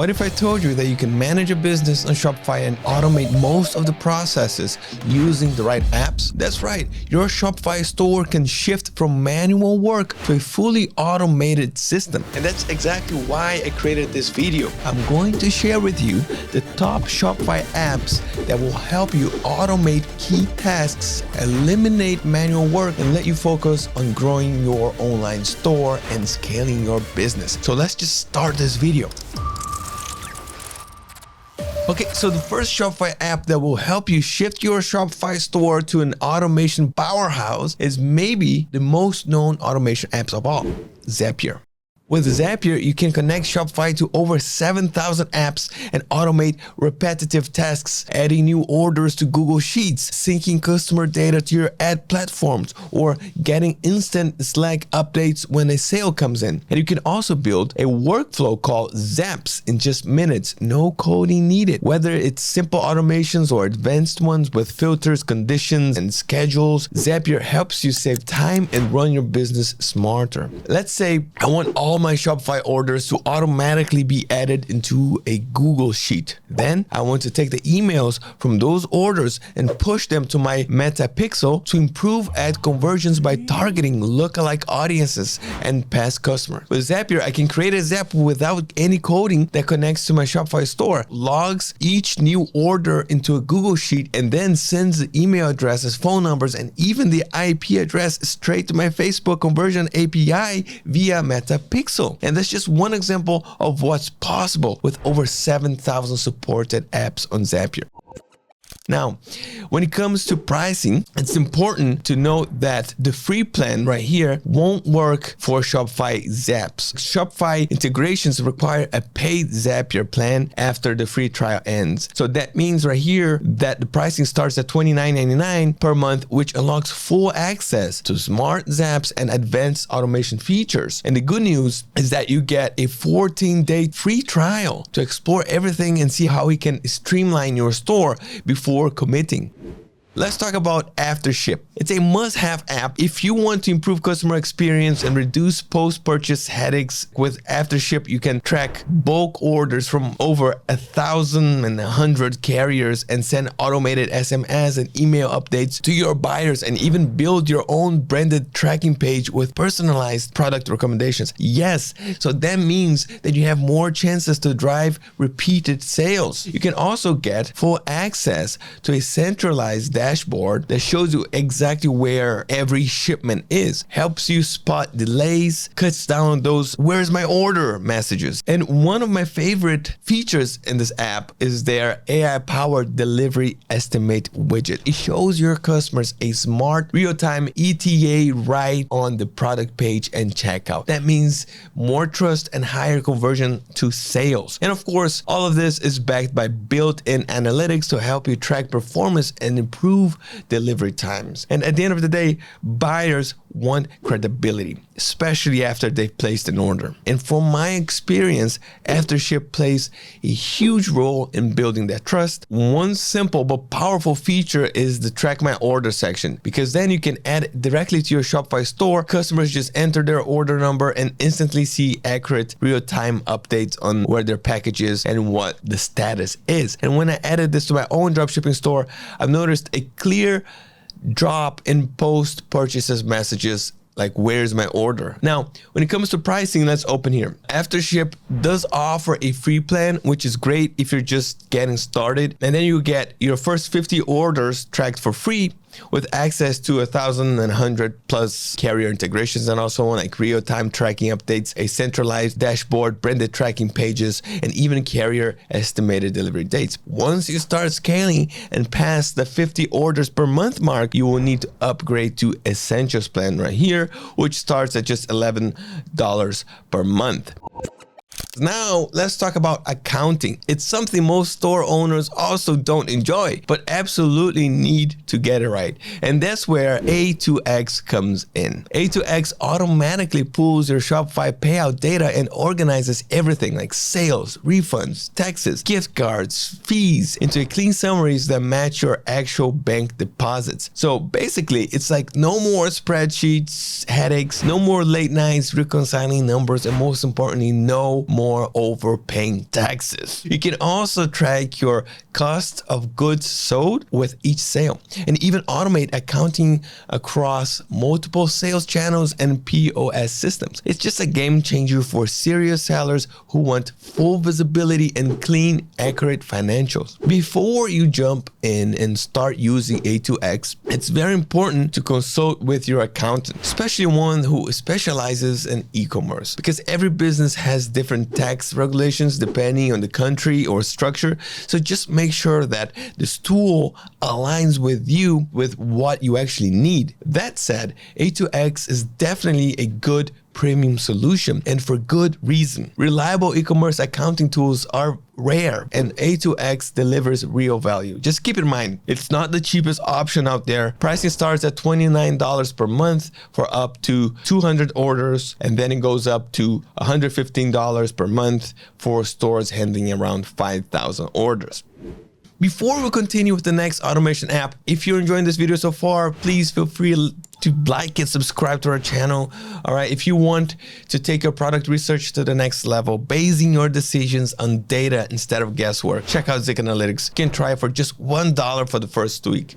What if I told you that you can manage a business on Shopify and automate most of the processes using the right apps? That's right, your Shopify store can shift from manual work to a fully automated system. And that's exactly why I created this video. I'm going to share with you the top Shopify apps that will help you automate key tasks, eliminate manual work, and let you focus on growing your online store and scaling your business. So let's just start this video. Okay, so the first Shopify app that will help you shift your Shopify store to an automation powerhouse is maybe the most known automation apps of all, Zapier. With Zapier, you can connect Shopify to over 7,000 apps and automate repetitive tasks, adding new orders to Google Sheets, syncing customer data to your ad platforms, or getting instant Slack updates when a sale comes in. And you can also build a workflow called Zaps in just minutes, no coding needed. Whether it's simple automations or advanced ones with filters, conditions, and schedules, Zapier helps you save time and run your business smarter. Let's say I want all my Shopify orders to automatically be added into a Google Sheet. Then I want to take the emails from those orders and push them to my Meta Pixel to improve ad conversions by targeting lookalike audiences and past customers. With Zapier, I can create a Zap without any coding that connects to my Shopify store, logs each new order into a Google Sheet, and then sends the email addresses, phone numbers, and even the IP address straight to my Facebook conversion API via Meta Pixel. And that's just one example of what's possible with over 7,000 supported apps on Zapier. Now, when it comes to pricing, it's important to note that the free plan right here won't work for Shopify Zaps. Shopify integrations require a paid Zapier plan after the free trial ends. So that means right here that the pricing starts at $29.99 per month, which unlocks full access to smart Zaps and advanced automation features. And the good news is that you get a 14-day free trial to explore everything and see how we can streamline your store before committing. Let's talk about AfterShip. It's a must-have app if you want to improve customer experience and reduce post-purchase headaches. With AfterShip, you can track bulk orders from over 1,100 carriers and send automated SMS and email updates to your buyers, and even build your own branded tracking page with personalized product recommendations. Yes, so that means that you have more chances to drive repeated sales. You can also get full access to a centralized dashboard that shows you exactly where every shipment is, helps you spot delays, cuts down on those "where's my order" messages. And one of my favorite features in this app is their AI-powered delivery estimate widget. It shows your customers a smart real-time ETA right on the product page and checkout. That means more trust and higher conversion to sales. And of course, all of this is backed by built-in analytics to help you track performance and improve delivery times. And at the end of the day, buyers want credibility, especially after they've placed an order. And from my experience, AfterShip plays a huge role in building that trust. One simple but powerful feature is the Track My Order section, because then you can add it directly to your Shopify store. Customers just enter their order number and instantly see accurate real-time updates on where their package is and what the status is. And when I added this to my own dropshipping store, I've noticed a clear drop in post purchases messages like "where's my order?" Now, when it comes to pricing, let's open here. AfterShip does offer a free plan, which is great if you're just getting started. And then you get your first 50 orders tracked for free, with access to 1,100 plus carrier integrations, and also like real-time tracking updates, a centralized dashboard, branded tracking pages, and even carrier estimated delivery dates. Once you start scaling and pass the 50 orders per month mark, you will need to upgrade to Essentials plan right here, which starts at just $11 per month. Now, let's talk about accounting. It's something most store owners also don't enjoy, but absolutely need to get it right. And that's where A2X comes in. A2X automatically pulls your Shopify payout data and organizes everything like sales, refunds, taxes, gift cards, fees into clean summaries that match your actual bank deposits. So basically, it's like no more spreadsheets, headaches, no more late nights reconciling numbers, and most importantly, no more more overpaying taxes. You can also track your cost of goods sold with each sale and even automate accounting across multiple sales channels and POS systems. It's just a game changer for serious sellers who want full visibility and clean, accurate financials. Before you jump in and start using A2X, it's very important to consult with your accountant, especially one who specializes in e-commerce, because every business has different tax regulations depending on the country or structure. So just make sure that this tool aligns with you with what you actually need. That said, A2X is definitely a good premium solution, and for good reason. Reliable e-commerce accounting tools are rare, and A2X delivers real value. Just keep in mind, it's not the cheapest option out there. Pricing starts at $29 per month for up to 200 orders, and then it goes up to $115 per month for stores handling around 5,000 orders. Before we continue with the next automation app, if you're enjoying this video so far, please feel free to like and subscribe to our channel. All right, if you want to take your product research to the next level, basing your decisions on data instead of guesswork, check out Zik Analytics. You can try it for just $1 for the first week.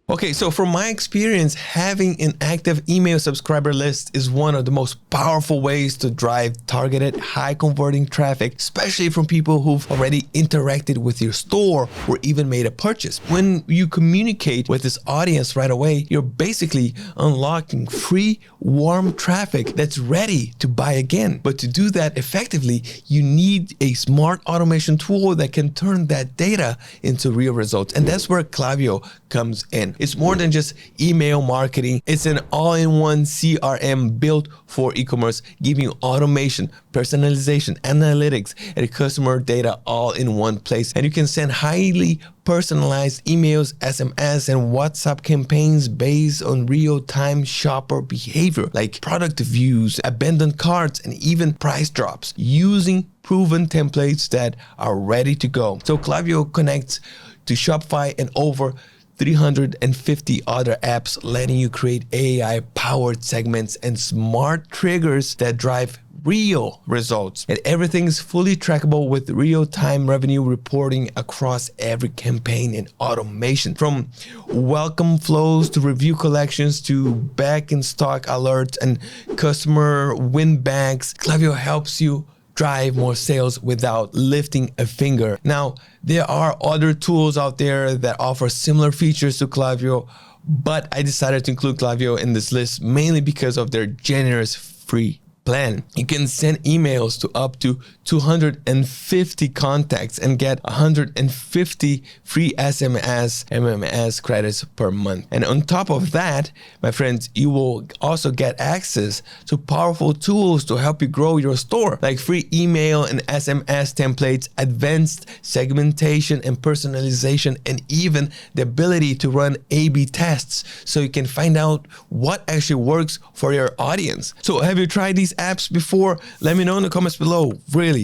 Okay, so from my experience, having an active email subscriber list is one of the most powerful ways to drive targeted, high-converting traffic, especially from people who've already interacted with your store or even made a purchase. When you communicate with this audience right away, you're basically unlocking free, warm traffic that's ready to buy again. But to do that effectively, you need a smart automation tool that can turn that data into real results. And that's where Klaviyo comes in. It's more than just email marketing. It's an all-in-one CRM built for e-commerce, giving you automation, personalization, analytics, and customer data all in one place. And you can send highly personalized emails, SMS, and WhatsApp campaigns based on real-time shopper behavior, like product views, abandoned carts, and even price drops, using proven templates that are ready to go. So Klaviyo connects to Shopify and over 350 other apps, letting you create AI-powered segments and smart triggers that drive real results. And everything's fully trackable with real-time revenue reporting across every campaign and automation. From welcome flows to review collections to back in stock alerts and customer win backs, Klaviyo helps you drive more sales without lifting a finger. Now, there are other tools out there that offer similar features to Klaviyo, but I decided to include Klaviyo in this list mainly because of their generous free plan. You can send emails to up to 250 contacts and get 150 free SMS, MMS credits per month. And on top of that, my friends, you will also get access to powerful tools to help you grow your store, like free email and SMS templates, advanced segmentation and personalization, and even the ability to run A/B tests so you can find out what actually works for your audience. So have you tried these apps before? Let me know in the comments below, really.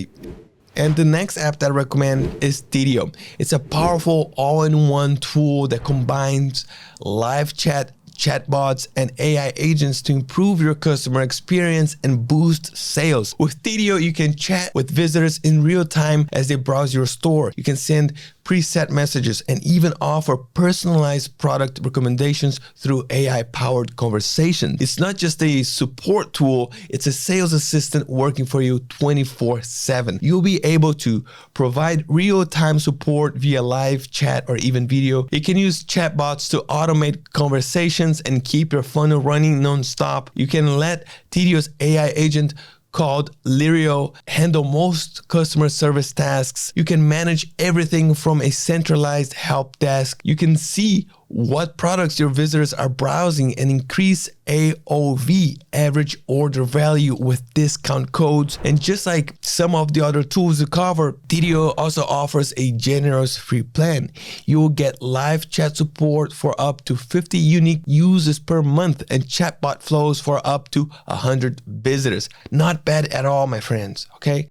And the next app that I recommend is Tidio. It's a powerful all-in-one tool that combines live chat, chatbots, and AI agents to improve your customer experience and boost sales. With Tidio, you can chat with visitors in real time as they browse your store. You can send preset messages and even offer personalized product recommendations through AI-powered conversation. It's not just a support tool, it's a sales assistant working for you 24/7. You'll be able to provide real-time support via live chat or even video. You can use chatbots to automate conversations and keep your funnel running non-stop. You can let Tidio's AI agent called Lirio handle most customer service tasks. You can manage everything from a centralized help desk. You can see what products your visitors are browsing and increase AOV, average order value, with discount codes. And just like some of the other tools to cover, Tidio also offers a generous free plan. You will get live chat support for up to 50 unique users per month and chatbot flows for up to 100 visitors. Not bad at all, my friends, okay?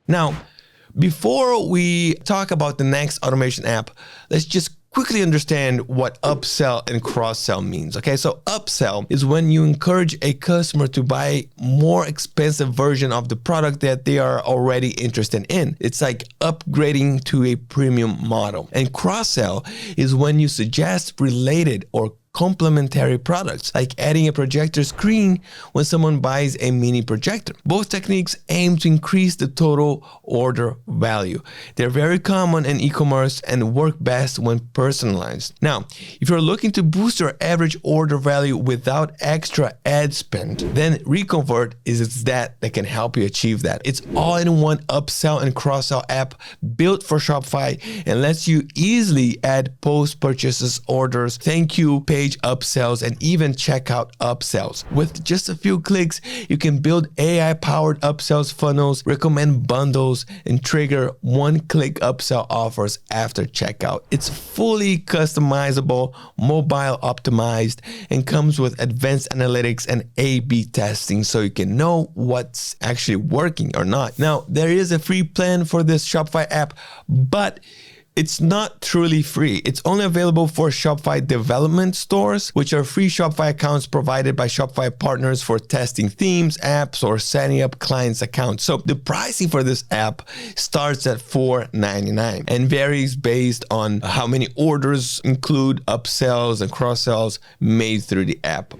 Now, before we talk about the next automation app, let's just quickly understand what upsell and cross-sell means. Okay, so upsell is when you encourage a customer to buy more expensive version of the product that they are already interested in. It's like upgrading to a premium model. And cross-sell is when you suggest related or complementary products, like adding a projector screen when someone buys a mini projector. Both techniques aim to increase the total order value. They're very common in e-commerce and work best when personalized. Now, if you're looking to boost your average order value without extra ad spend, then ReConvert is that can help you achieve that. It's all-in-one upsell and cross-sell app built for Shopify and lets you easily add post-purchases orders, thank you page upsells, and even checkout upsells. With just a few clicks, you can build AI-powered upsells funnels, recommend bundles, and trigger one-click upsell offers after checkout. It's fully customizable, mobile optimized, and comes with advanced analytics and A/B testing so you can know what's actually working or not. Now, there is a free plan for this Shopify app, but it's not truly free. It's only available for Shopify development stores, which are free Shopify accounts provided by Shopify partners for testing themes, apps, or setting up clients' accounts. So the pricing for this app starts at $4.99 and varies based on how many orders include upsells and cross-sells made through the app.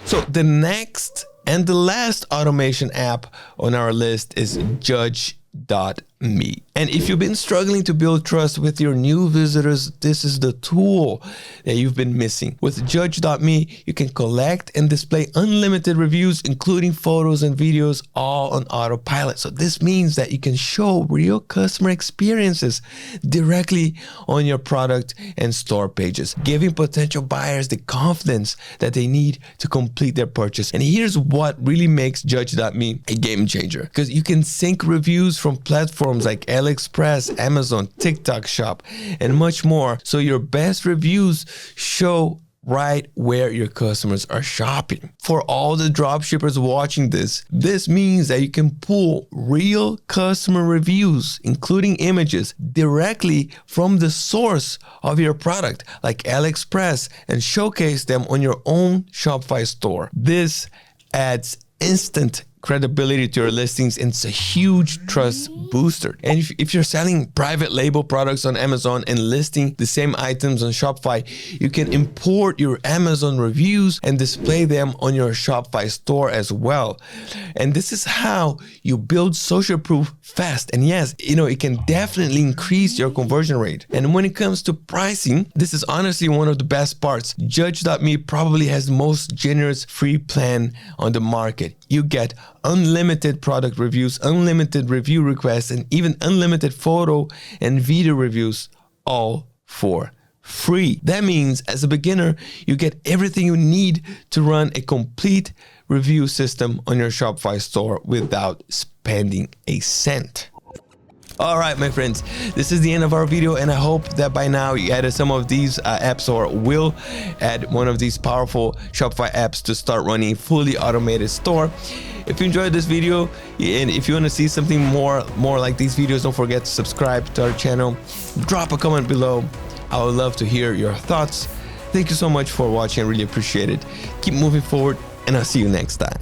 So the next and the last automation app on our list is Judge.me. And if you've been struggling to build trust with your new visitors, this is the tool that you've been missing. With Judge.me, you can collect and display unlimited reviews, including photos and videos, all on autopilot. So this means that you can show real customer experiences directly on your product and store pages, giving potential buyers the confidence that they need to complete their purchase. And here's what really makes Judge.me a game changer, because you can sync reviews from platforms like AliExpress, Amazon, TikTok Shop, and much more. So your best reviews show right where your customers are shopping. For all the dropshippers watching this means that you can pull real customer reviews, including images, directly from the source of your product, like AliExpress, and showcase them on your own Shopify store. This adds instant credibility to your listings, and it's a huge trust booster. And if you're selling private label products on Amazon and listing the same items on Shopify, you can import your Amazon reviews and display them on your Shopify store as well. And this is how you build social proof fast. And yes, it can definitely increase your conversion rate. And when it comes to pricing, this is honestly one of the best parts. Judge.me probably has the most generous free plan on the market. You get unlimited product reviews, unlimited review requests, and even unlimited photo and video reviews, all for free. That means as a beginner, you get everything you need to run a complete review system on your Shopify store without spending a cent. All right, my friends, this is the end of our video, and I hope that by now you added some of these apps or will add one of these powerful Shopify apps to start running a fully automated store. If you enjoyed this video and if you want to see something more like these videos, don't forget to subscribe to our channel. Drop a comment below. I would love to hear your thoughts. Thank you so much for watching. I really appreciate it. Keep moving forward, and I'll see you next time.